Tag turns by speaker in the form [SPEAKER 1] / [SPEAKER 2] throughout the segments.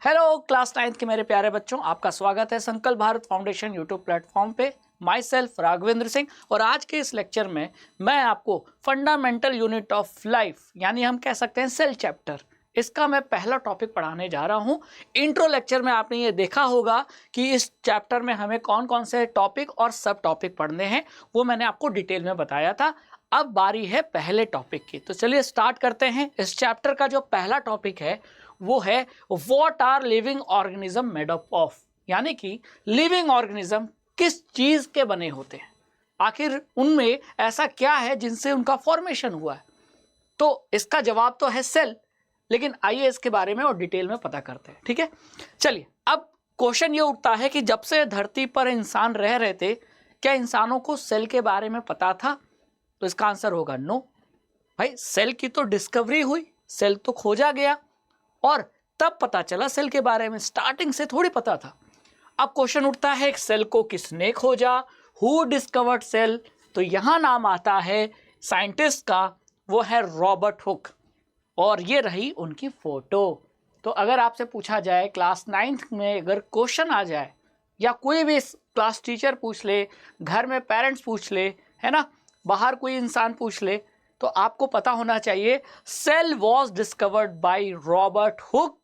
[SPEAKER 1] Hello class 9th के मेरे प्यारे बच्चों, आपका स्वागत है संकल्प भारत फाउंडेशन यूट्यूब प्लेटफॉर्म पे। My self Raghavendra Singh. और आज के इस लेक्चर में मैं आपको फंडामेंटल यूनिट ऑफ लाइफ यानी हम कह सकते हैं सेल चैप्टर, इसका मैं पहला टॉपिक पढ़ाने जा रहा हूँ। इंट्रो लेक्चर में आपने ये देखा होगा कि इस चैप्टर में हमें कौन कौन से टॉपिक और सब टॉपिक पढ़ने हैं, वो मैंने आपको डिटेल में बताया था। अब बारी है पहले टॉपिक की, तो चलिए स्टार्ट करते हैं। इस चैप्टर का जो पहला टॉपिक है वो है what are living organism made up of, यानी कि लिविंग ऑर्गेनिज्म किस चीज के बने होते हैं, आखिर उनमें ऐसा क्या है जिनसे उनका फॉर्मेशन हुआ है। तो इसका जवाब तो है सेल, लेकिन आइए इसके बारे में और डिटेल में पता करते हैं। ठीक है, चलिए। अब क्वेश्चन ये उठता है कि जब से धरती पर इंसान रह रहे थे, क्या इंसानों को सेल के बारे में पता था? तो इसका आंसर होगा नो। भाई सेल की तो डिस्कवरी हुई, सेल तो खोजा गया और तब पता चला सेल के बारे में, स्टार्टिंग से थोड़ी पता था। अब क्वेश्चन उठता है सेल को किसने खोजा, हु डिस्कवर्ड सेल? तो यहां नाम आता है साइंटिस्ट का, वो है रॉबर्ट हुक, और ये रही उनकी फोटो। तो अगर आपसे पूछा जाए क्लास 9th में, अगर क्वेश्चन आ जाए या कोई भी क्लास टीचर पूछ ले, घर में पेरेंट्स पूछ ले, है ना, बाहर कोई इंसान पूछ ले, तो आपको पता होना चाहिए cell was discovered by Robert Hooke,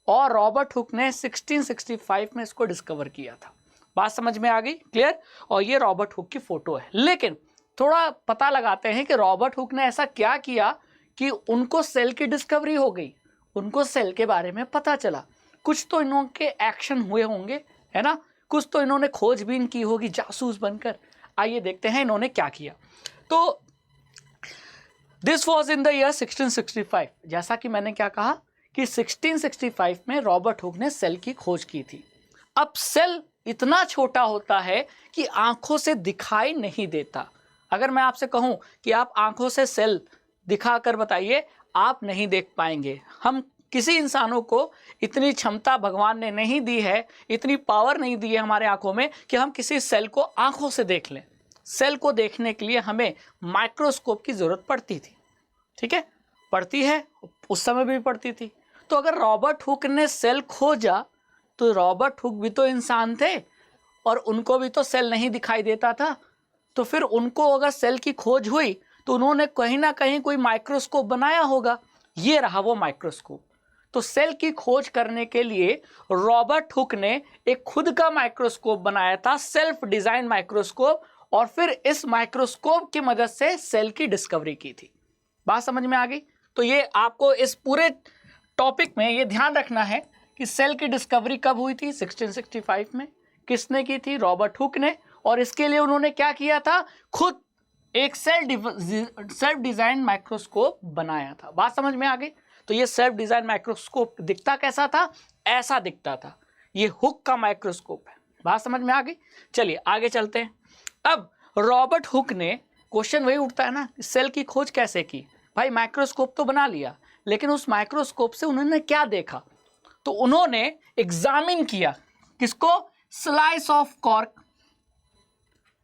[SPEAKER 1] और रॉबर्ट हुक ने 1665 में इसको डिस्कवर किया था। बात समझ में आ गई? क्लियर? और ये रॉबर्ट हुक की फोटो है। लेकिन थोड़ा पता लगाते हैं कि रॉबर्ट हुक ने ऐसा क्या किया कि उनको सेल की डिस्कवरी हो गई, उनको सेल के बारे में पता चला। कुछ तो इनके एक्शन हुए होंगे, है ना, कुछ तो इन्होंने खोजबीन की होगी जासूस बनकर। आइए देखते हैं इन्होंने क्या किया। तो this was in the year 1665। जैसा कि मैंने क्या कहा कि 1665 में रॉबर्ट हुक ने सेल की खोज की थी। अब सेल इतना छोटा होता है कि आंखों से दिखाई नहीं देता। अगर मैं आपसे कहूं कि आप आंखों से सेल दिखाकर बताइए, आप नहीं देख पाएंगे। हम किसी इंसानों को इतनी क्षमता भगवान ने नहीं दी है, इतनी पावर नहीं दी है हमारे आंखों में कि हम किसी सेल को आंखों से देख लें। सेल को देखने के लिए हमें माइक्रोस्कोप की जरूरत पड़ती थी। ठीक है, पड़ती है, उस समय भी पड़ती थी। तो अगर रॉबर्ट हुक ने सेल खोजा, तो रॉबर्ट हुक भी तो इंसान थे और उनको भी तो सेल नहीं दिखाई देता था। तो फिर उनको अगर सेल की खोज हुई तो उन्होंने कहीं ना कहीं कोई माइक्रोस्कोप बनाया होगा। ये रहा वो माइक्रोस्कोप। तो सेल की खोज करने के लिए रॉबर्ट हुक ने एक खुद का माइक्रोस्कोप बनाया था, सेल्फ डिजाइन माइक्रोस्कोप, और फिर इस माइक्रोस्कोप की मदद से सेल की डिस्कवरी की थी। बात समझ में आ गई? तो ये आपको इस पूरे टॉपिक में ये ध्यान रखना है कि सेल की डिस्कवरी कब हुई थी? 1665 में। किसने की थी? रॉबर्ट हुक ने। और इसके लिए उन्होंने क्या किया था? खुद एक सेल्फ डिजाइन माइक्रोस्कोप बनाया था। बात समझ में आ गई? तो ये सेल्फ डिजाइन माइक्रोस्कोप दिखता कैसा था? ऐसा दिखता था। ये हुक का माइक्रोस्कोप है। बात समझ में आ गई? चलिए आगे चलते हैं। अब रॉबर्ट हुक ने, क्वेश्चन वही उठता है ना, सेल की खोज कैसे की? भाई माइक्रोस्कोप तो बना लिया, लेकिन उस माइक्रोस्कोप से उन्होंने क्या देखा? तो उन्होंने एग्जामिन किया किसको? Slice of cork.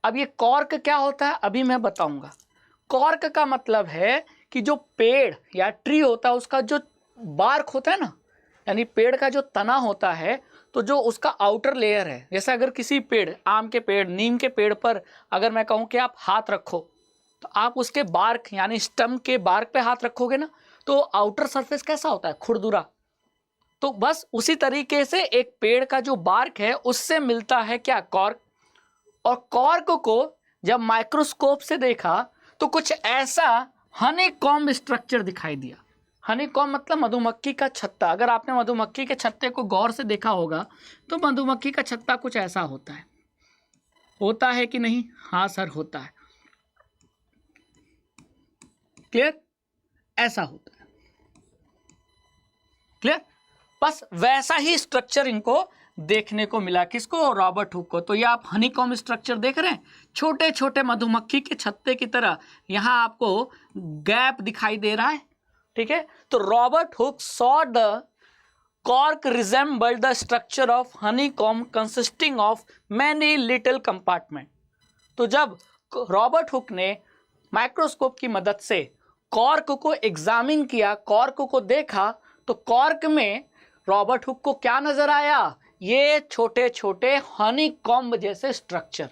[SPEAKER 1] अब ये कॉर्क क्या होता है अभी मैं बताऊंगा। कॉर्क का मतलब है कि जो पेड़ या ट्री होता है उसका जो बार्क होता है ना, यानी पेड़ का जो तना होता है, तो जो उसका आउटर लेयर है, जैसे अगर किसी पेड़, आम के पेड़, नीम के पेड़ पर अगर मैं कहूं कि आप हाथ रखो, तो आप उसके बार्क यानी स्टम के बार्क पे हाथ रखोगे ना, तो आउटर सरफेस कैसा होता है? खुरदुरा। तो बस उसी तरीके से एक पेड़ का जो बार्क है उससे मिलता है क्या? कॉर्क। और कॉर्क को जब माइक्रोस्कोप से देखा तो कुछ ऐसा हनीकॉम्ब स्ट्रक्चर दिखाई दिया। हनीकॉम्ब मतलब मधुमक्खी का छत्ता। अगर आपने मधुमक्खी के छत्ते को गौर से देखा होगा तो मधुमक्खी का छत्ता कुछ ऐसा होता है। होता है कि नहीं? हाँ सर, होता है। क्लियर? ऐसा होता है। क्लियर? बस वैसा ही स्ट्रक्चर इनको देखने को मिला। किसको? रॉबर्ट हुक को। तो ये आप हनीकॉम्ब स्ट्रक्चर देख रहे हैं, छोटे छोटे मधुमक्खी के छत्ते की तरह यहां आपको गैप दिखाई दे रहा है। ठीक है, तो Robert Hooke saw the cork resembled the structure of honeycomb consisting of many little compartment. तो जब रॉबर्ट हुक ने माइक्रोस्कोप की मदद से कॉर्क को एग्जामिन किया, कॉर्क को देखा, तो कॉर्क में रॉबर्ट हुक को क्या नजर आया? ये छोटे छोटे हनीकॉम्ब जैसे स्ट्रक्चर,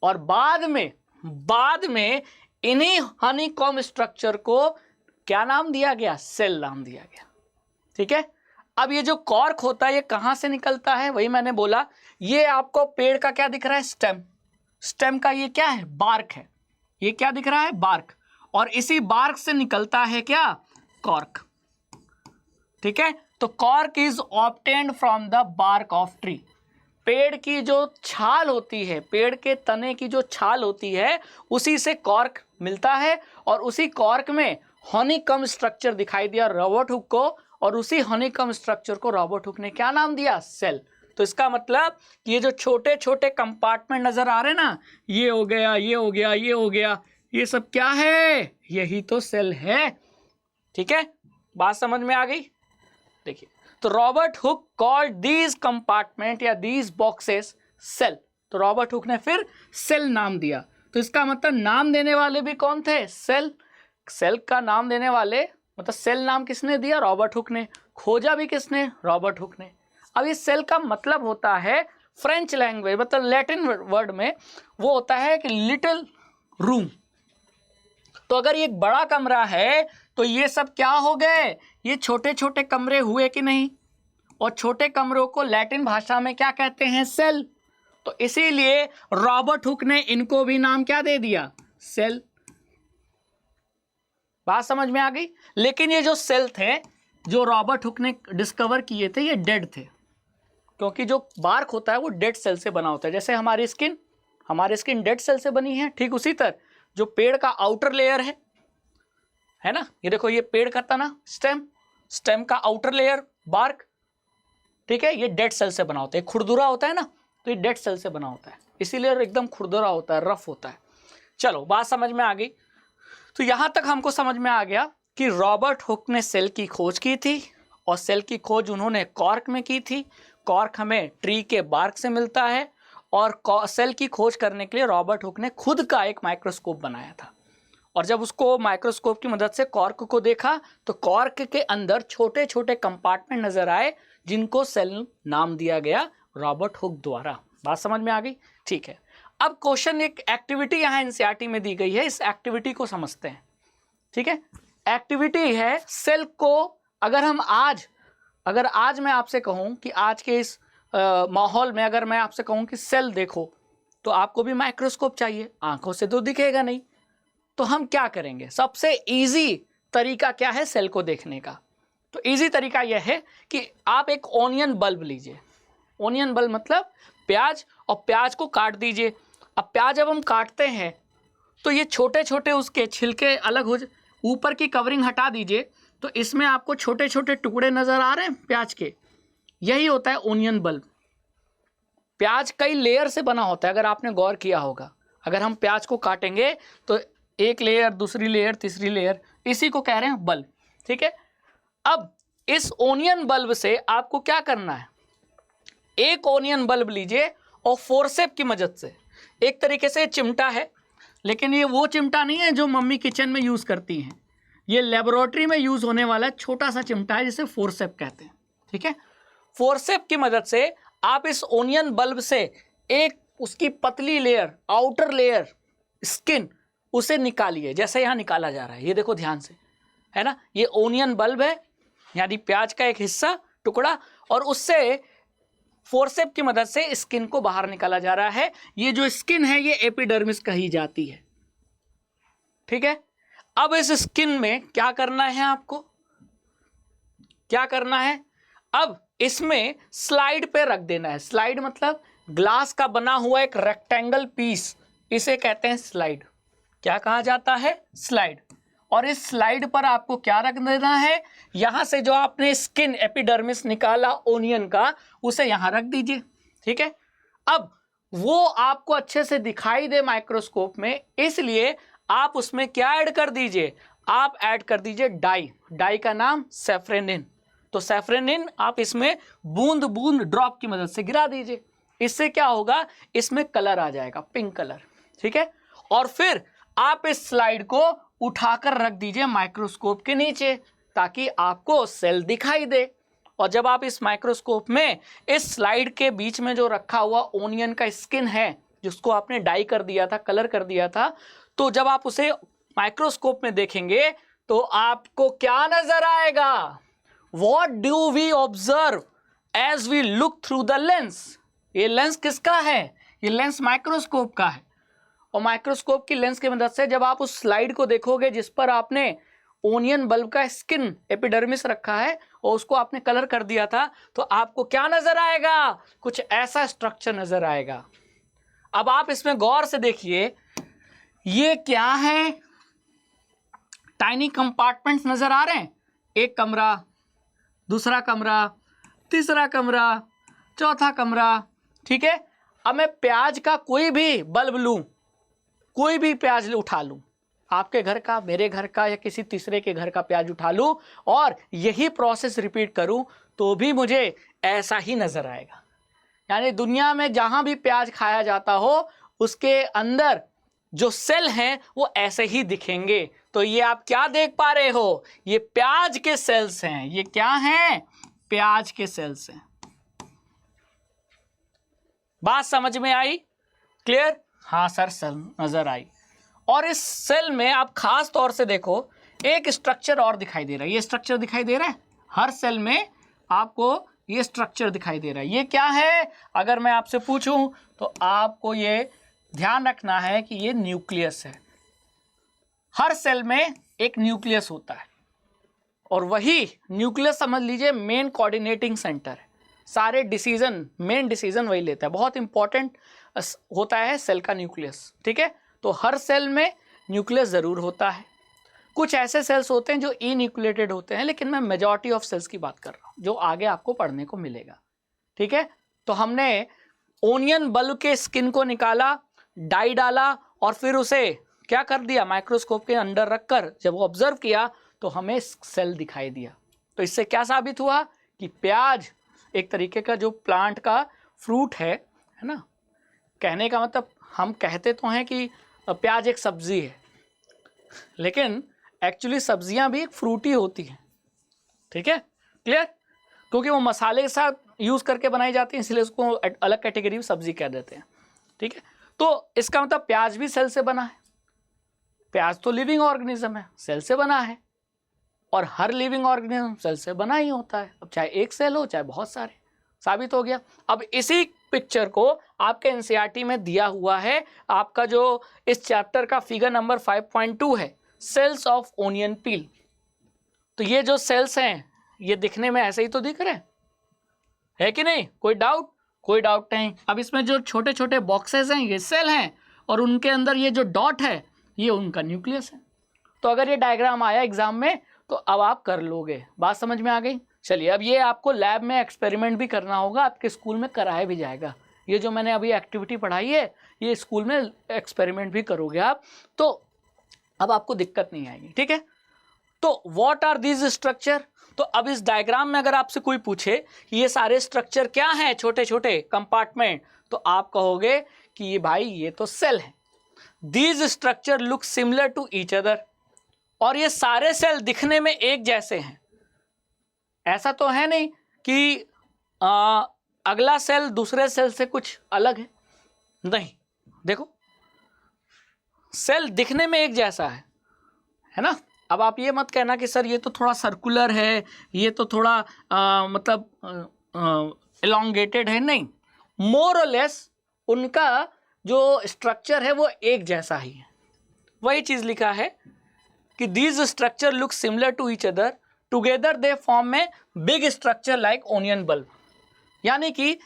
[SPEAKER 1] और बाद में इन्हीं हनीकॉम्ब स्ट्रक्चर को क्या नाम दिया गया? सेल नाम दिया गया। ठीक है, अब ये जो कॉर्क होता है ये कहां से निकलता है? वही मैंने बोला, ये आपको पेड़ का क्या दिख रहा है? स्टेम। स्टेम का ये क्या है? बार्क है। ये क्या दिख रहा है? बार्क। और इसी बार्क से निकलता है क्या? कॉर्क। ठीक है, तो cork is obtained from the bark of tree. पेड़ की जो छाल होती है, पेड़ के तने की जो छाल होती है, उसी से कॉर्क मिलता है, और उसी कॉर्क में हनीकॉम्ब स्ट्रक्चर दिखाई दिया रॉबर्ट हुक को, और उसी हनीकॉम्ब स्ट्रक्चर को रॉबर्ट हुक ने क्या नाम दिया? सेल। तो इसका मतलब कि ये जो छोटे छोटे कंपार्टमेंट नजर आ रहे हैं ना, ये हो गया, ये हो गया, ये हो गया, ये सब क्या है? यही तो सेल है। ठीक है, बात समझ में आ गई? देखिए, तो Robert Hooke called these compartment या दीज बॉक्सेस सेल। तो रॉबर्ट हुक ने फिर सेल नाम दिया। तो इसका मतलब नाम देने वाले भी कौन थे? सेल। सेल का नाम देने वाले, मतलब सेल नाम किसने दिया? रॉबर्ट हुक ने। खोजा भी किसने? रॉबर्ट हुक ने। अब इस सेल का मतलब होता है फ्रेंच लैंग्वेज, मतलब लैटिन वर्ड में वो होता है कि लिटिल रूम। तो अगर ये एक बड़ा कमरा है तो ये सब क्या हो गए? ये छोटे छोटे कमरे हुए कि नहीं? और छोटे कमरों को लैटिन भाषा में क्या कहते हैं? सेल। तो इसीलिए रॉबर्ट हुक ने इनको भी नाम क्या दे दिया? सेल। बात समझ में आ गई? लेकिन ये जो सेल थे जो रॉबर्ट हुक ने डिस्कवर किए थे, ये डेड थे, क्योंकि जो बार्क होता है वो डेड सेल से बना होता है। जैसे हमारी स्किन डेड सेल से बनी है, ठीक उसी तरह जो पेड़ का आउटर लेयर है ना, ये देखो, ये पेड़ का तना, स्टेम का आउटर लेयर बार्क, ठीक है, ये डेड सेल से बना होता है। खुरदुरा होता है ना, तो ये डेड सेल से बना होता है, इसीलिए एकदम खुरदुरा होता है, रफ होता है। चलो, बात समझ में आ गई। तो यहां तक हमको समझ में आ गया कि रॉबर्ट हुक ने सेल की खोज की थी, और सेल की खोज उन्होंने कॉर्क में की थी। कॉर्क हमें ट्री के बार्क से मिलता है, और सेल की खोज करने के लिए रॉबर्ट हुक ने खुद का एक माइक्रोस्कोप बनाया था। और जब उसको माइक्रोस्कोप की मदद से कॉर्क को देखा, तो कॉर्क के अंदर छोटे छोटे कंपार्टमेंट नजर आए, जिनको सेल नाम दिया गया रॉबर्ट हुक द्वारा। बात समझ में आ गई? ठीक है, अब क्वेश्चन, एक एक्टिविटी यहाँ एनसीईआरटी में दी गई है, इस एक्टिविटी को समझते हैं। ठीक है, एक्टिविटी है सेल को, अगर आज मैं आपसे कहूं कि आज के इस माहौल में अगर मैं आपसे कहूं कि सेल देखो, तो आपको भी माइक्रोस्कोप चाहिए, आंखों से तो दिखेगा नहीं। तो हम क्या करेंगे? सबसे इजी तरीका क्या है सेल को देखने का? तो इजी तरीका यह है कि आप एक ऑनियन बल्ब लीजिए। ऑनियन बल्ब मतलब प्याज, और प्याज को काट दीजिए। अब प्याज जब हम काटते हैं तो ये छोटे छोटे उसके छिलके अलग हो, ऊपर की कवरिंग हटा दीजिए, तो इसमें आपको छोटे छोटे टुकड़े नजर आ रहे हैं प्याज के, यही होता है ऑनियन बल्ब। प्याज कई लेयर से बना होता है, अगर आपने गौर किया होगा। अगर हम प्याज को काटेंगे तो एक लेयर, दूसरी लेयर, तीसरी लेयर, इसी को कह रहे हैं बल्ब। ठीक है, अब इस ऑनियन बल्ब से आपको क्या करना है? एक ऑनियन बल्ब लीजिए और फोर्सेप की मदद से, एक तरीके से चिमटा है, लेकिन ये वो चिमटा नहीं है जो मम्मी किचन में यूज करती हैं, ये लेबोरेटरी में यूज होने वाला छोटा सा चिमटा है, जिसे फोर्सेप कहते हैं। ठीक है, फोर्सेप की मदद से आप इस ऑनियन बल्ब से एक उसकी पतली लेयर, आउटर लेयर, स्किन, उसे निकालिए, जैसे यहाँ निकाला जा रहा है। ये देखो ध्यान से, है ना, ये ऑनियन बल्ब है, यानी प्याज का एक हिस्सा, टुकड़ा, और उससे फोर्सेप की मदद से स्किन को बाहर निकाला जा रहा है। ये जो स्किन है ये एपिडर्मिस कही जाती है। ठीक है, अब इस स्किन में क्या करना है आपको? क्या करना है? अब इसमें स्लाइड पे रख देना है। स्लाइड मतलब ग्लास का बना हुआ एक रेक्टेंगल पीस, इसे कहते हैं स्लाइड। क्या कहा जाता है? स्लाइड। और इस स्लाइड पर आपको क्या रख देना है? यहां से जो आपने स्किन, एपिडर्मिस निकाला ओनियन का, उसे यहां रख दीजिए। ठीक है, अब वो आपको अच्छे से दिखाई दे माइक्रोस्कोप में, इसलिए आप उसमें क्या ऐड कर दीजिए? आप ऐड कर दीजिए डाई। डाई का नाम सैफ्रेनिन। तो सैफ्रेनिन आप इसमें बूंद बूंद ड्रॉप की मदद से गिरा दीजिए। इससे क्या होगा? इसमें कलर आ जाएगा, पिंक कलर। ठीक है, और फिर आप इस स्लाइड को उठाकर रख दीजिए माइक्रोस्कोप के नीचे, ताकि आपको सेल दिखाई दे। और जब आप इस माइक्रोस्कोप में इस स्लाइड के बीच में जो रखा हुआ ओनियन का स्किन है जिसको आपने डाई कर दिया था, कलर कर दिया था, तो जब आप उसे माइक्रोस्कोप में देखेंगे तो आपको क्या नजर आएगा? What do we observe as we look through the lens? ये लेंस किसका है? ये लेंस माइक्रोस्कोप का है। और माइक्रोस्कोप की लेंस की मदद से जब आप उस स्लाइड को देखोगे जिस पर आपने ओनियन बल्ब का स्किन एपिडर्मिस रखा है और उसको आपने कलर कर दिया था, तो आपको क्या नजर आएगा? कुछ ऐसा स्ट्रक्चर नजर आएगा। अब आप इसमें गौर से देखिए, ये क्या है? टाइनी कंपार्टमेंट्स नजर आ रहे हैं। एक कमरा, दूसरा कमरा, तीसरा कमरा, चौथा कमरा, ठीक है। अब मैं प्याज का कोई भी बल्ब लूं, कोई भी प्याज उठा लूं, आपके घर का, मेरे घर का या किसी तीसरे के घर का प्याज उठा लूं और यही प्रोसेस रिपीट करूं तो भी मुझे ऐसा ही नजर आएगा। यानी दुनिया में जहां भी प्याज खाया जाता हो उसके अंदर जो सेल हैं वो ऐसे ही दिखेंगे। तो ये आप क्या देख पा रहे हो? ये प्याज के सेल्स हैं। ये क्या हैं? प्याज के सेल्स हैं। बात समझ में आई? क्लियर? हाँ सर, सेल नजर आई। और इस सेल में आप खास तौर से देखो, एक स्ट्रक्चर और दिखाई दे रहा है। ये स्ट्रक्चर दिखाई दे रहा है, हर सेल में आपको ये स्ट्रक्चर दिखाई दे रहा है। ये क्या है? अगर मैं आपसे पूछूं तो आपको ये ध्यान रखना है कि ये न्यूक्लियस है। हर सेल में एक न्यूक्लियस होता है और वही न्यूक्लियस समझ लीजिए मेन कोऑर्डिनेटिंग सेंटर है। सारे डिसीजन, मेन डिसीजन वही लेता है। बहुत इंपॉर्टेंट होता है सेल का न्यूक्लियस, ठीक है। तो हर सेल में न्यूक्लियस ज़रूर होता है। कुछ ऐसे सेल्स होते हैं जो इन्यूक्लिएटेड होते हैं, लेकिन मैं मेजॉरिटी ऑफ सेल्स की बात कर रहा हूँ जो आगे आपको पढ़ने को मिलेगा, ठीक है। तो हमने ओनियन बल्ब के स्किन को निकाला, डाई डाला और फिर उसे क्या कर दिया? माइक्रोस्कोप के अंदर रखकर जब वो ऑब्जर्व किया तो हमें सेल दिखाई दिया। तो इससे क्या साबित हुआ कि प्याज एक तरीके का जो प्लांट का फ्रूट है ना। कहने का मतलब, हम कहते तो हैं कि प्याज एक सब्जी है, लेकिन एक्चुअली सब्जियां भी एक फ्रूट ही होती हैं, ठीक है। क्लियर? क्योंकि वो मसाले के साथ यूज करके बनाई जाती है, इसलिए उसको अलग कैटेगरी में सब्जी कह देते हैं, ठीक है। तो इसका मतलब प्याज भी सेल से बना है। प्याज तो लिविंग ऑर्गेनिज्म है, सेल से बना है, और हर लिविंग ऑर्गेनिज्म सेल से बना ही होता है। अब चाहे एक सेल हो चाहे बहुत सारे, साबित हो गया। अब इसी पिक्चर को आपके एनसीईआरटी में दिया हुआ है, आपका जो इस चैप्टर का फिगर नंबर 5.2 है, सेल्स ऑफ ओनियन पील। तो ये जो सेल्स हैं ये दिखने में ऐसे ही तो दिख रहे हैं, है कि नहीं? कोई डाउट? कोई डाउट नहीं। अब इसमें जो छोटे छोटे बॉक्सेस हैं ये सेल हैं और उनके अंदर ये जो डॉट है ये उनका न्यूक्लियस है। तो अगर ये डायग्राम आया एग्जाम में तो अब आप कर लोगे। बात समझ में आ गई? चलिए, अब ये आपको लैब में एक्सपेरिमेंट भी करना होगा, आपके स्कूल में कराया भी जाएगा। ये जो मैंने अभी एक्टिविटी पढ़ाई है ये स्कूल में एक्सपेरिमेंट भी करोगे आप, तो अब आपको दिक्कत नहीं आएगी, ठीक है। तो व्हाट आर दीज स्ट्रक्चर? तो अब इस डायग्राम में अगर आपसे कोई पूछे कि ये सारे स्ट्रक्चर क्या हैं, छोटे छोटे कंपार्टमेंट, तो आप कहोगे कि ये भाई ये तो सेल है। These structure look similar to each other. और ये सारे सेल दिखने में एक जैसे हैं। ऐसा तो है नहीं कि अगला सेल दूसरे सेल से कुछ अलग है, नहीं। देखो, सेल दिखने में एक जैसा है ना। अब आप ये मत कहना कि सर ये तो थोड़ा सर्कुलर है, ये तो थोड़ा मतलब एलोंगेटेड है। नहीं, मोर और लेस उनका जो स्ट्रक्चर है वो एक जैसा ही है। वही चीज़ लिखा है कि these structure look similar to each other, together they form में big structure like onion bulb. यानी कि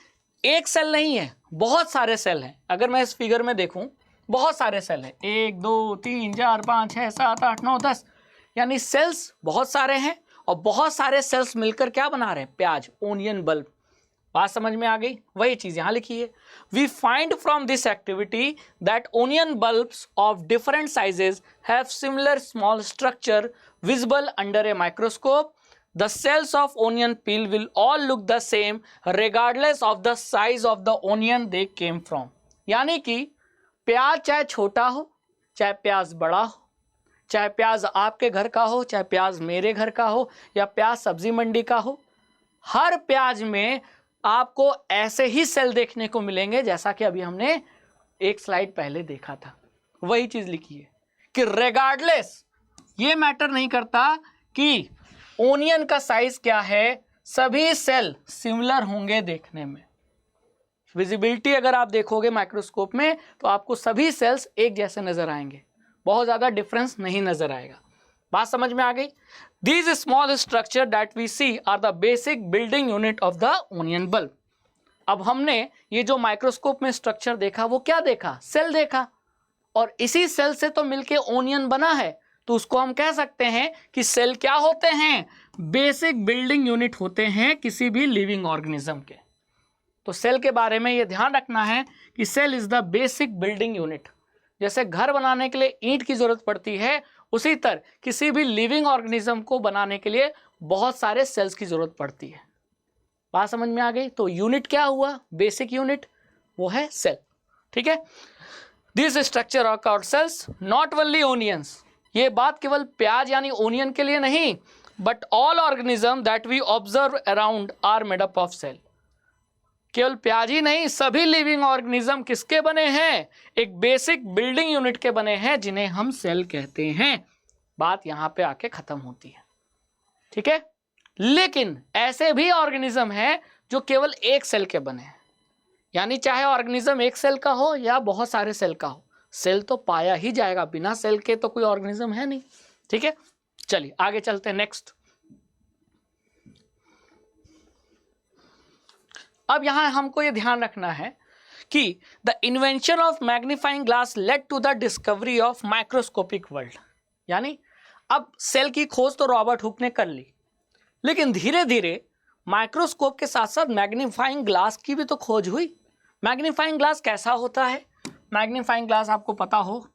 [SPEAKER 1] एक सेल नहीं है, बहुत सारे सेल हैं। अगर मैं इस फिगर में देखूं, बहुत सारे सेल हैं, 1 2 3 4 5 6 7 8 9 10, यानी सेल्स बहुत सारे हैं और बहुत सारे सेल्स मिलकर क्या बना रहे हैं? प्याज, ओनियन बल्ब। बात समझ में आ गई? वही चीज यहां लिखी है। We find from this activity that onion bulbs of different sizes have similar small structure visible under a microscope. The cells of onion peel will all look the same regardless of the size of the onion they came from. यानी कि प्याज चाहे छोटा हो, चाहे प्याज बड़ा हो, चाहे प्याज आपके घर का हो, चाहे प्याज मेरे घर का हो, या प्याज सब्जी मंडी का हो, हर प्याज में आपको ऐसे ही सेल देखने को मिलेंगे जैसा कि अभी हमने एक स्लाइड पहले देखा था। वही चीज लिखी है कि रेगार्डलेस, ये मैटर नहीं करता कि ओनियन का साइज क्या है, सभी सेल सिमिलर होंगे देखने में। विजिबिलिटी अगर आप देखोगे माइक्रोस्कोप में तो आपको सभी सेल्स एक जैसे नजर आएंगे, बहुत ज्यादा डिफरेंस नहीं नजर आएगा। बात समझ में आ गई? These small structure that we see are the basic building unit of the onion bulb. अब हमने ये जो माइक्रोस्कोप में स्ट्रक्चर देखा वो क्या देखा? सेल देखा, और इसी सेल से तो मिलके ओनियन बना है। तो उसको हम कह सकते हैं कि सेल क्या होते हैं? बेसिक बिल्डिंग यूनिट होते हैं किसी भी लिविंग ऑर्गेनिज्म के। तो सेल के बारे में ये ध्यान रखना है कि cell is the basic building unit. जैसे घर बनाने के लिए ईंट की जरूरत पड़ती है, उसी तरह किसी भी लिविंग ऑर्गेनिज्म को बनाने के लिए बहुत सारे सेल्स की जरूरत पड़ती है। बात समझ में आ गई? तो यूनिट क्या हुआ? बेसिक यूनिट, वो है सेल। ठीक है, this structure of our cells not only onions, ये बात केवल प्याज यानी ओनियन के लिए नहीं, but all organism that we observe around are made up of cell. केवल प्याज ही नहीं, सभी लिविंग ऑर्गेनिज्म किसके बने हैं? एक बेसिक बिल्डिंग यूनिट के बने हैं जिन्हें हम सेल कहते हैं। बात यहां पे आके खत्म होती है। ठीक है, लेकिन ऐसे भी ऑर्गेनिज्म हैं जो केवल एक सेल के बने हैं, यानी चाहे ऑर्गेनिज्म एक सेल का हो या बहुत सारे सेल का हो, सेल तो पाया ही जाएगा, बिना सेल के तो कोई ऑर्गेनिज्म है नहीं। ठीक है, चलिए आगे चलते हैं। नेक्स्ट, अब यहां हमको ये ध्यान रखना है कि the invention of magnifying glass led to the discovery of microscopic world. यानी अब सेल की खोज तो रॉबर्ट हुक ने कर ली, लेकिन धीरे धीरे माइक्रोस्कोप के साथ साथ मैग्नीफाइंग ग्लास की भी तो खोज हुई। मैग्नीफाइंग ग्लास कैसा होता है? मैग्नीफाइंग ग्लास आपको पता हो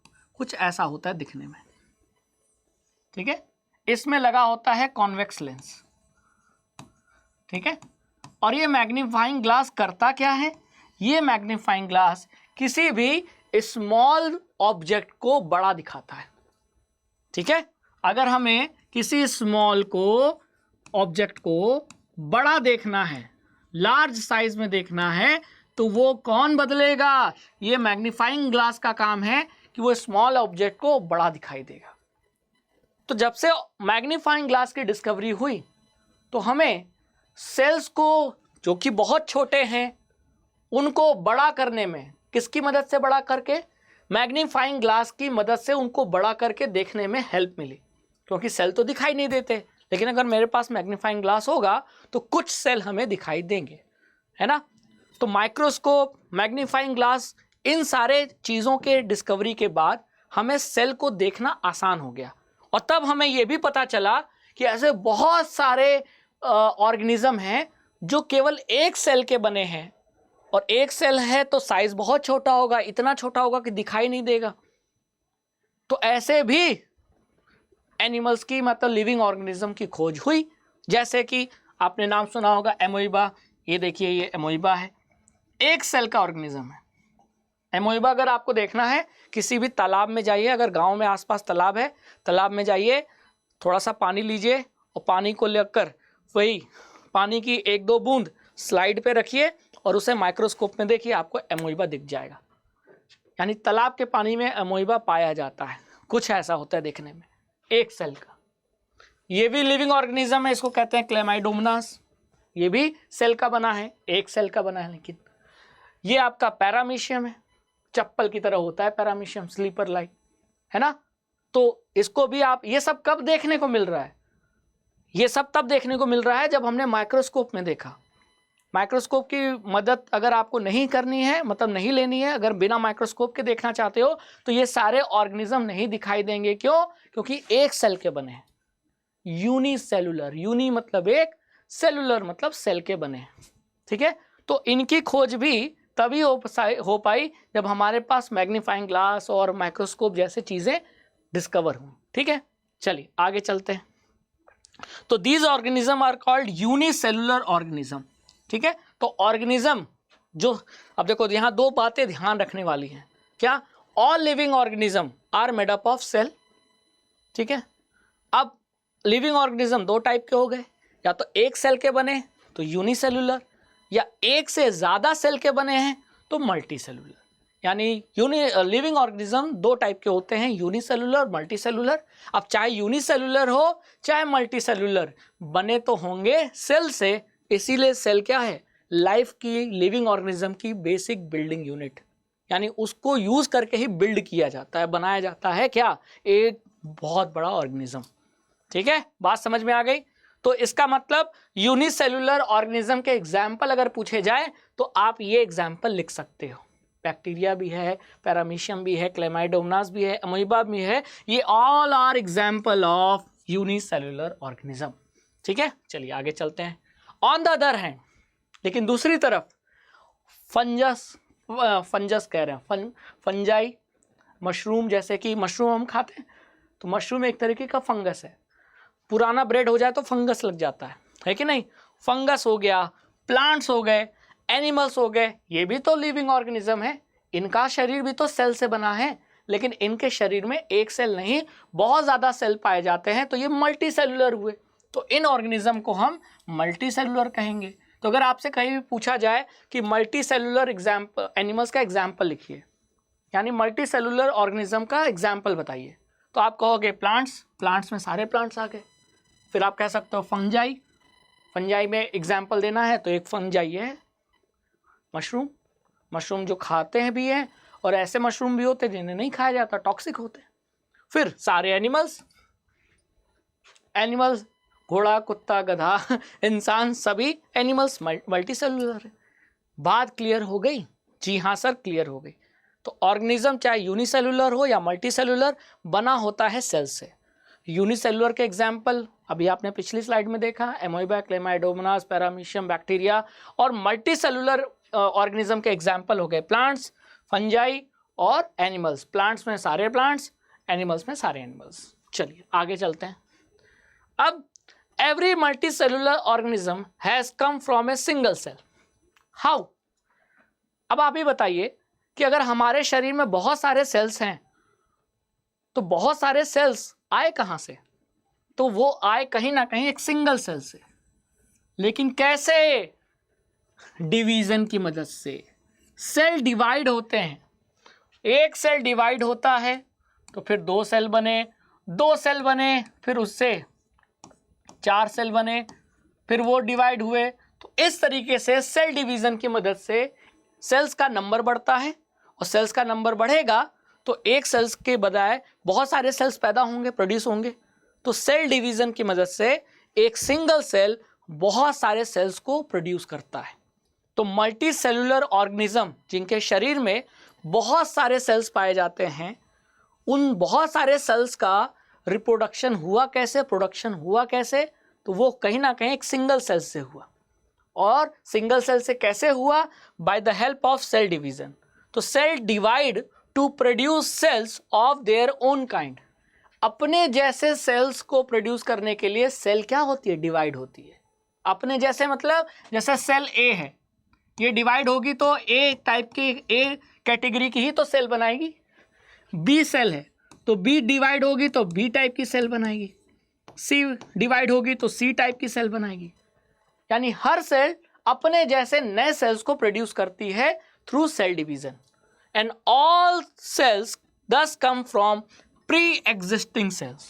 [SPEAKER 1] कुछ ऐसा होता है दिखने में। ठीक है, इसमें लगा होता है कॉन्वेक्स लेंस। ठीक है, और ये मैग्नीफाइंग ग्लास करता क्या है? ये मैग्नीफाइंग ग्लास किसी भी स्मॉल ऑब्जेक्ट को बड़ा दिखाता है। ठीक है, अगर हमें किसी स्मॉल को ऑब्जेक्ट को बड़ा देखना है, लार्ज साइज में देखना है, तो वो कौन बदलेगा? ये मैग्नीफाइंग ग्लास का काम है कि वो स्मॉल ऑब्जेक्ट को बड़ा दिखाई देगा। तो जब से मैग्नीफाइंग ग्लास की डिस्कवरी हुई तो हमें सेल्स को जो कि बहुत छोटे हैं उनको बड़ा करने में किसकी मदद से बड़ा करके? मैग्नीफाइंग ग्लास की मदद से उनको बड़ा करके देखने में हेल्प मिली, क्योंकि सेल तो दिखाई नहीं देते, लेकिन अगर मेरे पास मैग्नीफाइंग ग्लास होगा तो कुछ सेल हमें दिखाई देंगे, है ना। तो माइक्रोस्कोप, मैग्नीफाइंग ग्लास, इन सारे चीज़ों के डिस्कवरी के बाद हमें सेल को देखना आसान हो गया, और तब हमें यह भी पता चला कि ऐसे बहुत सारे ऑर्गेनिज्म हैं जो केवल एक सेल के बने हैं, और एक सेल है तो साइज बहुत छोटा होगा, इतना छोटा होगा कि दिखाई नहीं देगा। तो ऐसे भी एनिमल्स की, मतलब लिविंग ऑर्गेनिज्म की खोज हुई। जैसे कि आपने नाम सुना होगा एमोइबा। ये देखिए, ये एमोइबा है, एक सेल का ऑर्गेनिज्म है। एमोइबा अगर आपको देखना है, किसी भी तालाब में जाइए, अगर गांव में आसपास तालाब है, तालाब में जाइए, थोड़ा सा पानी लीजिए और पानी को लेकर वही पानी की एक दो बूंद स्लाइड पे रखिए और उसे माइक्रोस्कोप में देखिए, आपको एमोइबा दिख जाएगा। यानी तालाब के पानी में एमोइबा पाया जाता है। कुछ ऐसा होता है देखने में, एक सेल का। ये भी लिविंग ऑर्गेनिज्म है, इसको कहते हैं क्लेमाइडोमोनास। ये भी सेल का बना है, एक सेल का बना है। लेकिन ये आपका पैरामीशियम है, चप्पल की तरह होता है पैरामीशियम, स्लीपर लाइक, है ना। तो इसको भी आप, ये सब कब देखने को मिल रहा है? ये सब तब देखने को मिल रहा है जब हमने माइक्रोस्कोप में देखा। माइक्रोस्कोप की मदद अगर आपको नहीं करनी है, मतलब नहीं लेनी है, अगर बिना माइक्रोस्कोप के देखना चाहते हो, तो ये सारे ऑर्गेनिज्म नहीं दिखाई देंगे। क्यों? क्योंकि एक सेल के बने हैं, यूनिसेलुलर। यूनि मतलब एक, सेलुलर मतलब सेल के बने हैं। ठीक है, तो इनकी खोज भी तभी हो पाई जब हमारे पास मैग्नीफाइंग ग्लास और माइक्रोस्कोप जैसे चीजें डिस्कवर हुई। ठीक है, चलिए आगे चलते हैं। तो these organism are called unicellular organism. ठीक है, तो ऑर्गेनिज्म जो, अब देखो यहां दो बातें ध्यान रखने वाली हैं। क्या? All living organism are made up of cell. ठीक है, अब लिविंग ऑर्गेनिज्म दो टाइप के हो गए, या तो एक सेल के बने तो यूनिसेलुलर, या एक से ज़्यादा सेल के बने हैं तो मल्टी सेलुलर। यानी लिविंग ऑर्गेनिज्म दो टाइप के होते हैं, यूनिसेलुलर, मल्टी सेलुलर। अब चाहे यूनिसेलुलर हो चाहे मल्टी सेलुलर, बने तो होंगे सेल से, इसीलिए सेल क्या है, लाइफ की, लिविंग ऑर्गेनिज्म की बेसिक बिल्डिंग यूनिट, यानी उसको यूज करके ही बिल्ड किया जाता है, बनाया जाता है क्या, एक बहुत बड़ा ऑर्गेनिज्म। ठीक है, बात समझ में आ गई। तो इसका मतलब यूनिसेलुलर ऑर्गेनिज्म के एग्जाम्पल अगर पूछे जाए तो आप ये एग्जाम्पल लिख सकते हो। बैक्टीरिया भी है, पैरामीशियम भी है, क्लेमाइडोमोनास भी है, अमीबा भी है, ये all are example of unicellular organism. ठीक है, चलिए आगे चलते हैं। ऑन द अदर हैंड, लेकिन दूसरी तरफ फंजस कह रहे हैं, फंजाई, मशरूम, जैसे कि मशरूम हम खाते हैं तो मशरूम एक तरीके का फंगस है। पुराना ब्रेड हो जाए तो फंगस लग जाता है कि नहीं। फंगस हो गया, प्लांट्स हो गए, एनिमल्स हो गए, ये भी तो लिविंग ऑर्गेनिज्म है। इनका शरीर भी तो सेल से बना है, लेकिन इनके शरीर में एक सेल नहीं, बहुत ज़्यादा सेल पाए जाते हैं, तो ये मल्टी सेलुलर हुए। तो इन ऑर्गेनिज्म को हम मल्टी सेलुलर कहेंगे। तो अगर आपसे कहीं भी पूछा जाए कि मल्टी सेलुलर एग्जाम्पल, एनिमल्स का एग्जाम्पल लिखिए, यानी मल्टी सेलुलर ऑर्गेनिज्म का एग्जाम्पल बताइए, तो आप कहोगे प्लांट्स, प्लांट्स में सारे प्लांट्स आ गए। फिर आप कह सकते हो फंजाई, फंजाई में एग्जाम्पल देना है तो एक फंजाई है मशरूम, मशरूम जो खाते हैं भी हैं, और ऐसे मशरूम भी होते हैं जिन्हें नहीं खाया जाता, टॉक्सिक होते हैं। फिर सारे एनिमल्स, एनिमल्स घोड़ा, कुत्ता, गधा, इंसान, सभी एनिमल्स मल्टी सेलुलर है। बात क्लियर हो गई? जी हाँ सर, क्लियर हो गई। तो ऑर्गेनिज्म चाहे यूनिसेलुलर हो या मल्टी सेलुलर, बना होता है सेल से। यूनिसेलुलर के एग्जाम्पल अभी आपने पिछली स्लाइड में देखा, एमोइबा, क्लेमाइडोमोनास, पैरामीशियम, बैक्टीरिया। और मल्टी सेलुलर ऑर्गेनिज्म के एग्जाम्पल हो गए प्लांट्स, फंजाई और एनिमल्स। प्लांट्स में सारे प्लांट्स, एनिमल्स में सारे एनिमल्स। चलिए आगे चलते हैं। अब every multi cellular organism has come from a single cell. How? अब आप ही बताइए कि अगर हमारे शरीर में बहुत सारे सेल्स हैं तो बहुत सारे सेल्स आए कहां से? तो वो आए कहीं ना कहीं एक सिंगल सेल से। लेकिन कैसे? डिवीजन की मदद से। सेल डिवाइड होते हैं, एक सेल डिवाइड होता है तो फिर दो सेल बने, दो सेल बने फिर उससे चार सेल बने, फिर वो डिवाइड हुए। तो इस तरीके से सेल डिवीजन की मदद से सेल्स का नंबर बढ़ता है, और सेल्स का नंबर बढ़ेगा तो एक सेल्स के बजाय बहुत सारे सेल्स पैदा होंगे, प्रोड्यूस होंगे। तो सेल डिवीजन की मदद से एक सिंगल सेल बहुत सारे सेल्स को प्रोड्यूस करता है। तो मल्टी सेलुलर ऑर्गेनिज्म जिनके शरीर में बहुत सारे सेल्स पाए जाते हैं, उन बहुत सारे सेल्स का रिप्रोडक्शन हुआ कैसे, प्रोडक्शन हुआ कैसे? तो वो कहीं ना कहीं एक सिंगल सेल से हुआ। और सिंगल सेल से कैसे हुआ? By the help of cell division. तो cell divide to produce cells of their own kind. अपने जैसे सेल्स को प्रोड्यूस करने के लिए सेल क्या होती है? डिवाइड होती है। अपने जैसे मतलब जैसे सेल ए है, ये डिवाइड होगी तो ए टाइप की, ए कैटेगरी की ही तो सेल बनाएगी। बी सेल है तो बी डिवाइड होगी तो बी टाइप की सेल बनाएगी। सी डिवाइड होगी तो सी टाइप की सेल बनाएगी। यानी हर सेल अपने जैसे नए सेल्स को प्रोड्यूस करती है through cell division. And all cells thus come from pre existing cells.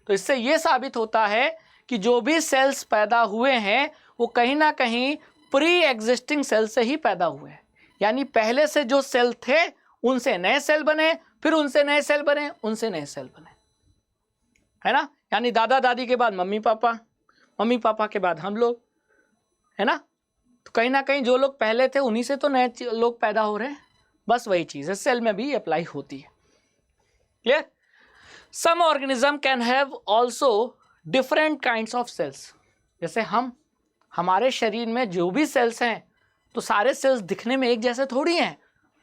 [SPEAKER 1] तो इससे यह साबित होता है कि जो भी सेल्स पैदा हुए हैं वो कहीं ना कहीं प्री एग्जिस्टिंग सेल से ही पैदा हुए हैं। यानी पहले से जो सेल थे उनसे नए सेल बने, फिर उनसे नए सेल बने, उनसे नए सेल बने, है ना। यानी दादा दादी के बाद मम्मी पापा, मम्मी पापा के बाद हम लोग, है ना। तो कहीं ना कहीं जो लोग पहले थे उन्हीं से तो नए लोग पैदा हो रहे हैं। बस वही चीज़ है, सेल में भी अप्लाई होती है। Clear? Some organism can have also different kinds of cells. जैसे हमारे शरीर में जो भी सेल्स हैं तो सारे सेल्स दिखने में एक जैसे थोड़ी हैं।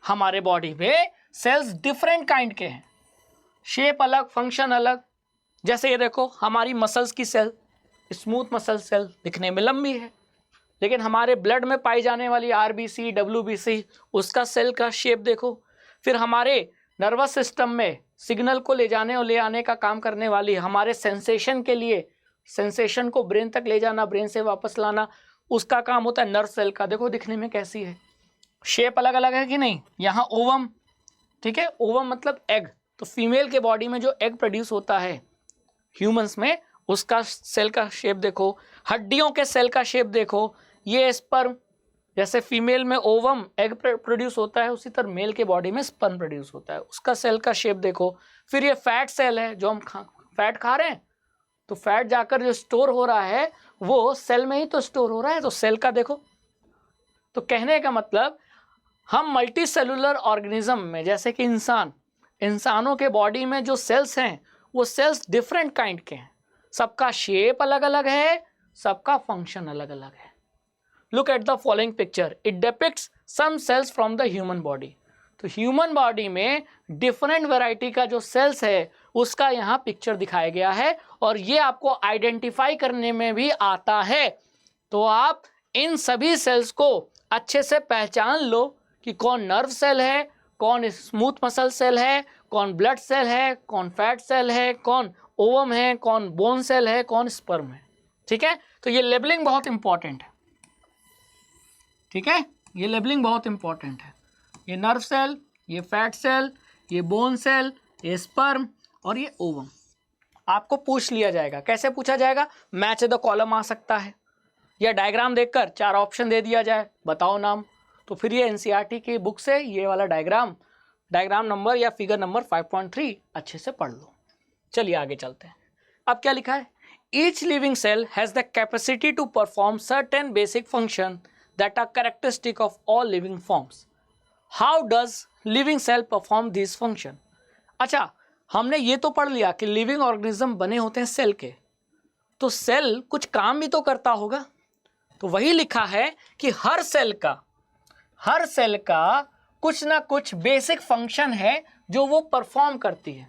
[SPEAKER 1] हमारे बॉडी में सेल्स डिफरेंट काइंड के हैं, शेप अलग, फंक्शन अलग। जैसे ये देखो, हमारी मसल्स की सेल, स्मूथ मसल सेल दिखने में लंबी है, लेकिन हमारे ब्लड में पाई जाने वाली आरबीसी, डब्ल्यूबीसी, उसका सेल का शेप देखो। फिर हमारे नर्वस सिस्टम में सिग्नल को ले जाने और ले आने का काम करने वाली, हमारे सेंसेशन के लिए, सेंसेशन को ब्रेन तक ले जाना, ब्रेन से वापस लाना, उसका काम होता है नर्व सेल का। देखो दिखने में कैसी है, शेप अलग अलग है कि नहीं। यहाँ ओवम, ठीक है, ओवम मतलब एग। तो फीमेल के बॉडी में जो एग प्रोड्यूस होता है ह्यूमंस में, उसका सेल का शेप देखो। हड्डियों के सेल का शेप देखो, ये स्पर्म, जैसे फीमेल में ओवम एग प्रोड्यूस होता है, उसी तरह मेल के बॉडी में स्पर्म प्रोड्यूस होता है, उसका सेल का शेप देखो। फिर ये फैट सेल है, जो हम फैट खा रहे हैं, तो फैट जाकर जो स्टोर हो रहा है वो सेल में ही तो स्टोर हो रहा है, तो सेल का देखो। तो कहने का मतलब हम मल्टी सेलुलर ऑर्गेनिज्म में, जैसे कि इंसानों के बॉडी में जो सेल्स हैं वो सेल्स डिफरेंट काइंड के हैं, सबका शेप अलग अलग है, सबका फंक्शन अलग अलग है। Look at the following picture, it depicts some cells from the human body. तो ह्यूमन बॉडी में डिफरेंट वैरायटी का जो सेल्स है उसका यहाँ पिक्चर दिखाया गया है, और ये आपको आइडेंटिफाई करने में भी आता है। तो आप इन सभी सेल्स को अच्छे से पहचान लो कि कौन नर्व सेल है, कौन स्मूथ मसल सेल है, कौन ब्लड सेल है, कौन फैट सेल है, कौन ओवम है, कौन बोन सेल है, कौन स्पर्म है। ठीक है, तो ये लेबलिंग बहुत इंपॉर्टेंट है। ठीक है, ये लेबलिंग बहुत इंपॉर्टेंट है। ये नर्व सेल, ये फैट सेल, ये बोन सेल, ये स्पर्म और ये ओवम। आपको पूछ लिया जाएगा, कैसे पूछा जाएगा, मैच द कॉलम आ सकता है, या डायग्राम देखकर 4 ऑप्शन दे दिया जाए, बताओ नाम। तो फिर ये एनसीईआरटी की बुक से ये वाला डायग्राम नंबर या फिगर नंबर 5.3 अच्छे से पढ़ लो। चलिए आगे चलते हैं। अब क्या लिखा है, each living cell has the capacity to perform certain basic function that are characteristic of all living forms. How does living cell perform these function? अच्छा, हमने ये तो पढ़ लिया कि लिविंग ऑर्गेनिज्म बने होते हैं सेल के, तो सेल कुछ काम भी तो करता होगा। तो वही लिखा है कि हर सेल का कुछ ना कुछ बेसिक फंक्शन है जो वो परफॉर्म करती है,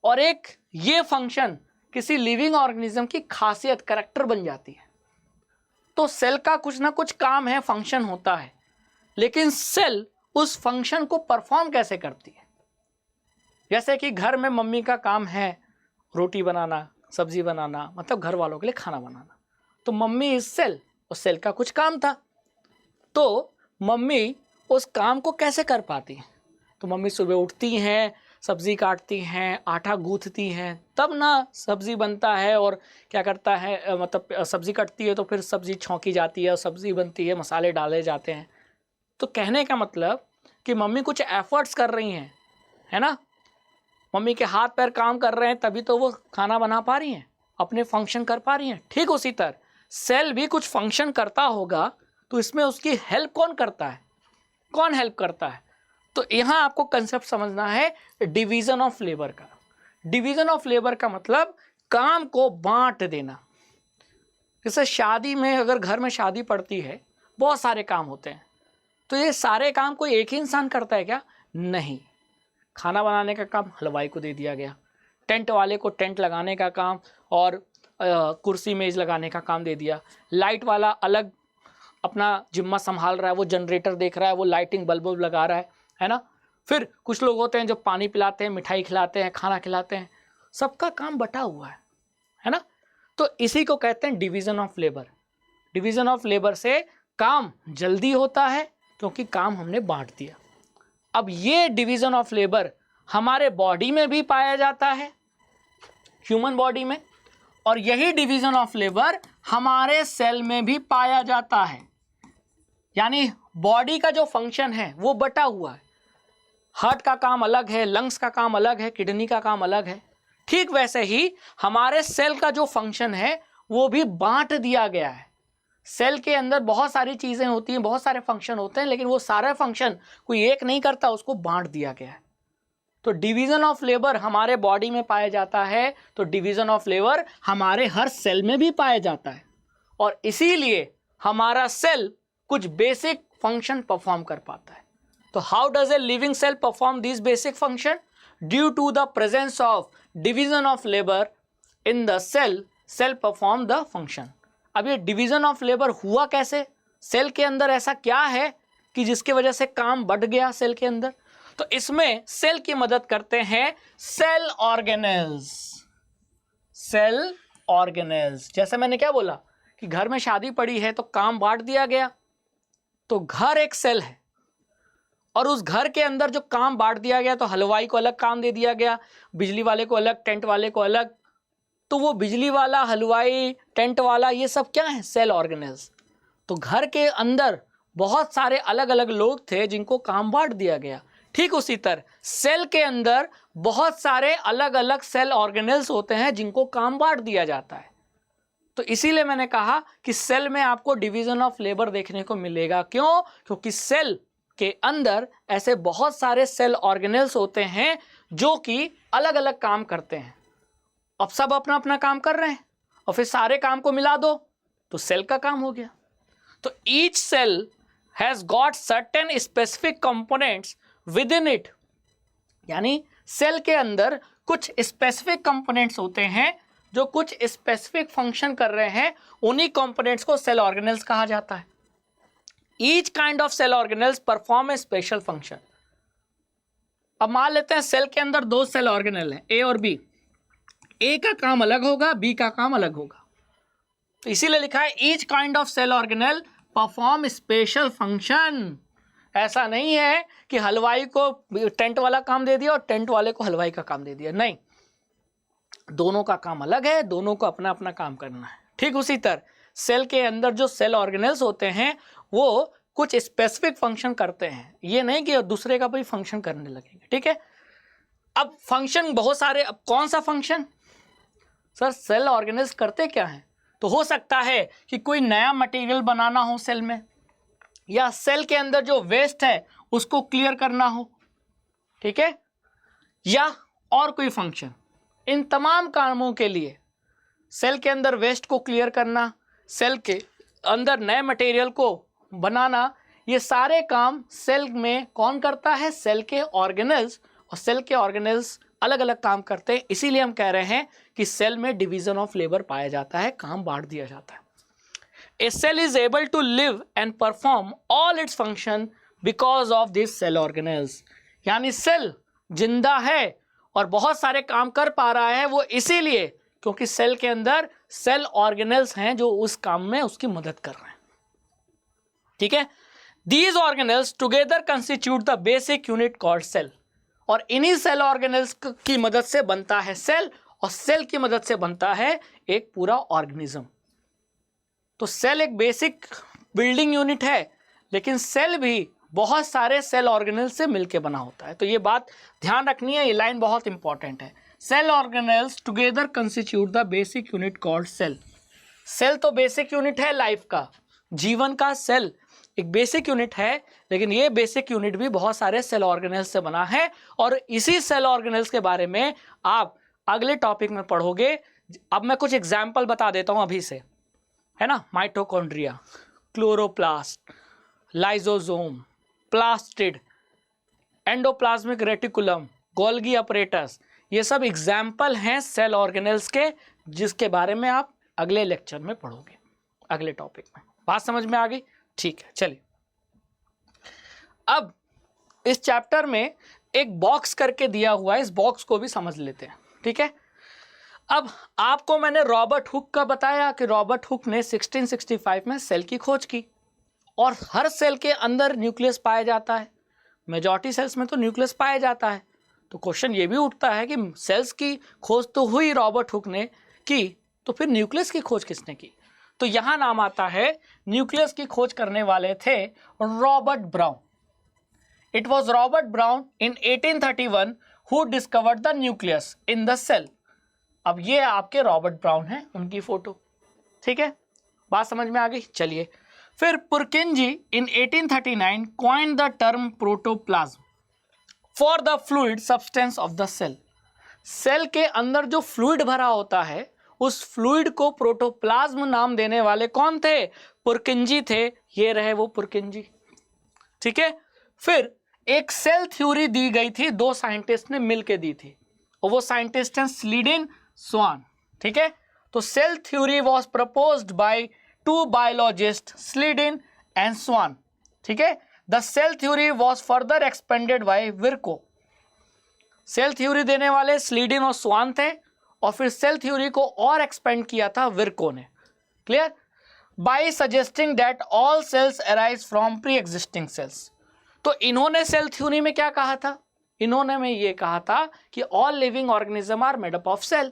[SPEAKER 1] और एक ये फंक्शन किसी लिविंग ऑर्गेनिज्म की खासियत, कैरेक्टर बन जाती है। तो सेल का कुछ ना कुछ काम है, फंक्शन होता है, लेकिन सेल उस फंक्शन को परफॉर्म कैसे करती है। जैसे कि घर में मम्मी का काम है रोटी बनाना, सब्जी बनाना, मतलब घर वालों के लिए खाना बनाना, तो मम्मी इज सेल, और सेल का कुछ काम था, तो मम्मी उस काम को कैसे कर पाती है। तो मम्मी सुबह उठती हैं, सब्जी काटती हैं, आटा गूंथती हैं, तब ना सब्जी बनता है, और क्या करता है, मतलब सब्जी कटती है तो फिर सब्जी छौंकी जाती है और सब्जी बनती है, मसाले डाले जाते हैं। तो कहने का मतलब कि मम्मी कुछ एफर्ट्स कर रही हैं, है ना, मम्मी के हाथ पैर काम कर रहे हैं, तभी तो वो खाना बना पा रही हैं, अपने फंक्शन कर पा रही हैं। ठीक उसी तरह सेल भी कुछ फंक्शन करता होगा, तो इसमें उसकी हेल्प कौन करता है, कौन हेल्प करता है। तो यहाँ आपको कंसेप्ट समझना है डिवीजन ऑफ लेबर का। डिवीजन ऑफ लेबर का मतलब काम को बांट देना। जैसे शादी में, अगर घर में शादी पड़ती है, बहुत सारे काम होते हैं, तो ये सारे काम कोई एक ही इंसान करता है क्या, नहीं। खाना बनाने का काम हलवाई को दे दिया गया, टेंट वाले को टेंट लगाने का काम और कुर्सी मेज लगाने का काम दे दिया, लाइट वाला अलग अपना जिम्मा संभाल रहा है, वो जनरेटर देख रहा है, वो लाइटिंग बल्ब लगा रहा है ना। फिर कुछ लोग होते हैं जो पानी पिलाते हैं, मिठाई खिलाते हैं, खाना खिलाते हैं, सबका काम बटा हुआ है ना। तो इसी को कहते हैं division of labour. Division of labour से काम जल्दी होता है क्योंकि काम हमने बांट दिया। अब ये डिवीज़न ऑफ लेबर हमारे बॉडी में भी पाया जाता है, ह्यूमन बॉडी में, और यही डिवीज़न ऑफ लेबर हमारे सेल में भी पाया जाता है। यानी बॉडी का जो फंक्शन है वो बटा हुआ है। हार्ट का काम अलग है, लंग्स का काम अलग है, किडनी का काम अलग है। ठीक वैसे ही हमारे सेल का जो फंक्शन है वो भी बांट दिया गया है। सेल के अंदर बहुत सारी चीज़ें होती हैं, बहुत सारे फंक्शन होते हैं, लेकिन वो सारे फंक्शन कोई एक नहीं करता, उसको बांट दिया गया है। तो डिवीज़न ऑफ लेबर हमारे बॉडी में पाया जाता है, तो डिवीज़न ऑफ लेबर हमारे हर सेल में भी पाया जाता है, और इसीलिए हमारा सेल कुछ बेसिक फंक्शन परफॉर्म कर पाता है। तो how does a living cell perform this basic function? Due to the presence of division of labour in the cell, cell perform the function. अब ये डिवीज़न ऑफ लेबर हुआ कैसे, cell के अंदर ऐसा क्या है कि जिसकी वजह से काम बढ़ गया सेल के अंदर? तो इसमें सेल की मदद करते हैं सेल ऑर्गेनेल्स। सेल ऑर्गेनेल्स, जैसे मैंने क्या बोला कि घर में शादी पड़ी है तो काम बांट दिया गया। तो घर एक सेल है और उस घर के अंदर जो काम बांट दिया गया, तो हलवाई को अलग काम दे दिया गया, बिजली वाले को अलग, टेंट वाले को अलग। तो वो बिजली वाला, हलवाई, टेंट वाला, ये सब क्या है? Cell organelles. तो घर के अंदर बहुत सारे अलग अलग लोग थे जिनको काम बांट दिया गया। ठीक उसी तरह सेल के अंदर बहुत सारे अलग अलग सेल ऑर्गेनेल्स होते हैं जिनको काम बांट दिया जाता है। तो इसीलिए मैंने कहा कि सेल में आपको डिवीजन ऑफ लेबर देखने को मिलेगा। क्यों? क्योंकि सेल के अंदर ऐसे बहुत सारे सेल ऑर्गेनेल्स होते हैं जो कि अलग अलग काम करते हैं। अब सब अपना अपना काम कर रहे हैं और फिर सारे काम को मिला दो तो सेल का काम हो गया। तो each cell has got certain specific components within it, यानी सेल के अंदर कुछ स्पेसिफिक कंपोनेंट्स होते हैं जो कुछ स्पेसिफिक फंक्शन कर रहे हैं। उन्हीं कंपोनेंट्स को सेल ऑर्गेनेल्स कहा जाता है। Each kind of cell organelles perform a special function. अब मान लेते हैं सेल के अंदर दो सेल ऑर्गेनेल हैं, ए और बी। ए का काम अलग होगा, बी का काम अलग होगा। तो इसीलिए लिखा है each kind of cell organelle perform special function. ऐसा नहीं है कि हलवाई को टेंट वाला काम दे दिया और टेंट वाले को हलवाई का काम दे दिया, नहीं, दोनों का काम अलग है, दोनों को अपना अपना काम करना है। ठीक उसी तरह सेल के अंदर जो सेल ऑर्गेनेल्स होते हैं वो कुछ स्पेसिफिक फंक्शन करते हैं, ये नहीं कि दूसरे का भी फंक्शन करने लगेंगे। ठीक है, अब फंक्शन बहुत सारे। अब कौन सा फंक्शन? सर सेल ऑर्गेनेल्स करते क्या हैं? तो हो सकता है कि कोई नया मटेरियल बनाना हो सेल में, या सेल के अंदर जो वेस्ट है उसको क्लियर करना हो, ठीक है, या और कोई फंक्शन। इन तमाम कामों के लिए सेल के अंदर वेस्ट को क्लियर करना, सेल के अंदर नए मटेरियल को बनाना, ये सारे काम सेल में कौन करता है? सेल के ऑर्गेनेल्स। और सेल के ऑर्गेनेल्स अलग अलग काम करते हैं। इसीलिए हम कह रहे हैं कि सेल में डिवीजन ऑफ लेबर पाया जाता है, काम बांट दिया जाता है। A cell is able to live and perform all its function because of these cell organelles। यानी सेल जिंदा है और बहुत सारे काम कर पा रहा है वो इसीलिए क्योंकि सेल के अंदर सेल ऑर्गेनेल्स हैं जो उस काम में उसकी मदद कर रहे हैं। ठीक है, these organelles together constitute the basic unit called cell। और इन्हीं सेल ऑर्गेनेल्स की मदद से बनता है सेल, और सेल की मदद से बनता है एक पूरा ऑर्गेनिज्म। तो सेल एक बेसिक बिल्डिंग यूनिट है, लेकिन सेल भी बहुत सारे सेल ऑर्गेनेल्स से मिलकर बना होता है। तो ये बात ध्यान रखनी है, ये लाइन बहुत इंपॉर्टेंट है। Cell organelles together constitute the basic unit called cell. Cell तो बेसिक यूनिट है लाइफ का, जीवन का। सेल एक बेसिक यूनिट है, लेकिन ये बेसिक यूनिट भी बहुत सारे सेल ऑर्गेनेल्स से बना है। और इसी सेल ऑर्गेनेल्स के बारे में आप अगले टॉपिक में पढ़ोगे। अब मैं कुछ एग्जाम्पल बता देता हूँ अभी से, है ना। Mitochondria, chloroplast, lysosome, plastid, endoplasmic reticulum, Golgi apparatus, ये सब एग्जाम्पल हैं सेल ऑर्गेनेल्स के, जिसके बारे में आप अगले लेक्चर में पढ़ोगे, अगले टॉपिक में। बात समझ में आ गई? ठीक है, चलिए अब इस चैप्टर में एक बॉक्स करके दिया हुआ है, इस बॉक्स को भी समझ लेते हैं। ठीक है, अब आपको मैंने रॉबर्ट हुक का बताया कि रॉबर्ट हुक ने 1665 में सेल की खोज की, और हर सेल के अंदर न्यूक्लियस पाया जाता है। मेजॉरिटी सेल्स में तो न्यूक्लियस पाया जाता है। तो क्वेश्चन ये भी उठता है कि सेल्स की खोज तो हुई रॉबर्ट हुक ने की, तो फिर न्यूक्लियस की खोज किसने की? तो यहां नाम आता है, न्यूक्लियस की खोज करने वाले थे Robert Brown. It was Robert Brown in 1831 who discovered the nucleus in the cell. अब ये आपके रॉबर्ट ब्राउन है, उनकी फोटो। ठीक है, बात समझ में आ गई? चलिए फिर Purkinje in 1839 coined the term protoplasm for the fluid substance of the cell. Cell के अंदर जो फ्लूइड भरा होता है, उस फ्लूइड को प्रोटोप्लाज्म नाम देने वाले कौन थे? पुरकिंजी थे। ये रहे वो पुरकिंजी। ठीक है, फिर एक सेल थ्योरी दी गई थी, दो साइंटिस्ट ने मिलकर दी थी, और वो साइंटिस्ट हैं स्लीडेन, स्वान। ठीक है, तो cell theory was proposed by two biologist Schleiden and Schwann. ठीक है, the cell theory was further expanded by Virchow. Cell theory देने वाले स्लीडेन और स्वान थे, और फिर सेल थ्योरी को और एक्सपेंड किया था विर्को ने। Clear? By suggesting that all cells arise from pre existing cells. तो इन्होंने सेल थ्योरी में क्या कहा था? इन्होंने में ये कहा था कि all living organism are made up of cell,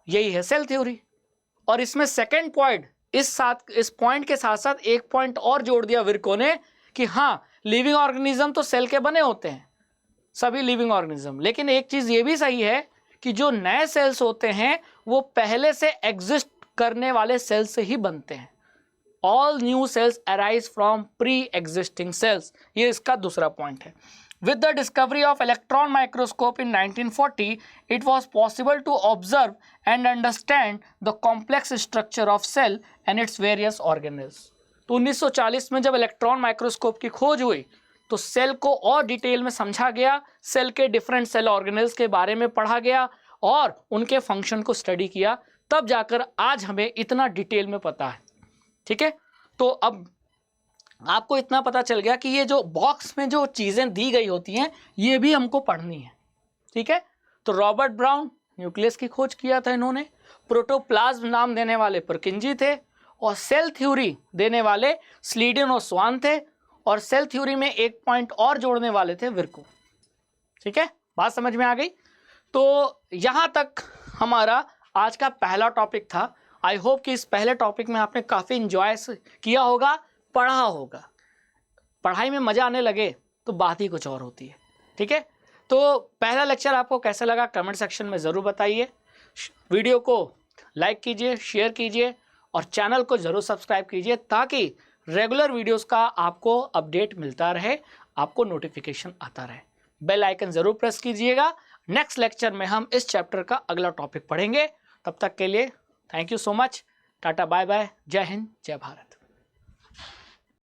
[SPEAKER 1] यही है सेल थ्योरी। और इसमें सेकेंड पॉइंट, इस पॉइंट के साथ साथ एक पॉइंट और जोड़ दिया विर्को ने कि हाँ, लिविंग ऑर्गेनिज्म तो सेल के बने होते हैं, सभी लिविंग ऑर्गेनिज्म, लेकिन एक चीज ये भी सही है कि जो नए सेल्स होते हैं वो पहले से एग्जिस्ट करने वाले सेल से ही बनते हैं। All new sales arise from pre existing sales, ये इसका दूसरा पॉइंट है। With the discovery of electron microscope in 1940, it was possible to observe and understand the complex structure of cell and its various organelles. तो 1940 में जब electron microscope की खोज हुई तो सेल को और डिटेल में समझा गया, सेल के डिफरेंट सेल ऑर्गेनेल्स के बारे में पढ़ा गया और उनके फंक्शन को स्टडी किया, तब जाकर आज हमें इतना डिटेल में पता है। ठीक है, तो अब आपको इतना पता चल गया कि ये जो बॉक्स में जो चीज़ें दी गई होती हैं ये भी हमको पढ़नी है। ठीक है, तो रॉबर्ट ब्राउन न्यूक्लियस की खोज किया था इन्होंने, प्रोटोप्लाज्म नाम देने वाले परकिंजी थे, और सेल थ्योरी देने वाले स्लीडन और स्वान थे, और सेल थ्योरी में एक पॉइंट और जोड़ने वाले थे विर्को। ठीक है, बात समझ में आ गई? तो यहाँ तक हमारा आज का पहला टॉपिक था। आई होप कि इस पहले टॉपिक में आपने काफ़ी इंजॉय किया होगा, पढ़ा होगा। पढ़ाई में मज़ा आने लगे तो बात ही कुछ और होती है। ठीक है, तो पहला लेक्चर आपको कैसा लगा कमेंट सेक्शन में ज़रूर बताइए। वीडियो को लाइक कीजिए, शेयर कीजिए और चैनल को ज़रूर सब्सक्राइब कीजिए ताकि रेगुलर वीडियोस का आपको अपडेट मिलता रहे, आपको नोटिफिकेशन आता रहे। बेल आइकन ज़रूर प्रेस कीजिएगा। नेक्स्ट लेक्चर में हम इस चैप्टर का अगला टॉपिक पढ़ेंगे। तब तक के लिए thank you so much. Tata, bye bye, जय हिंद, जय भारत।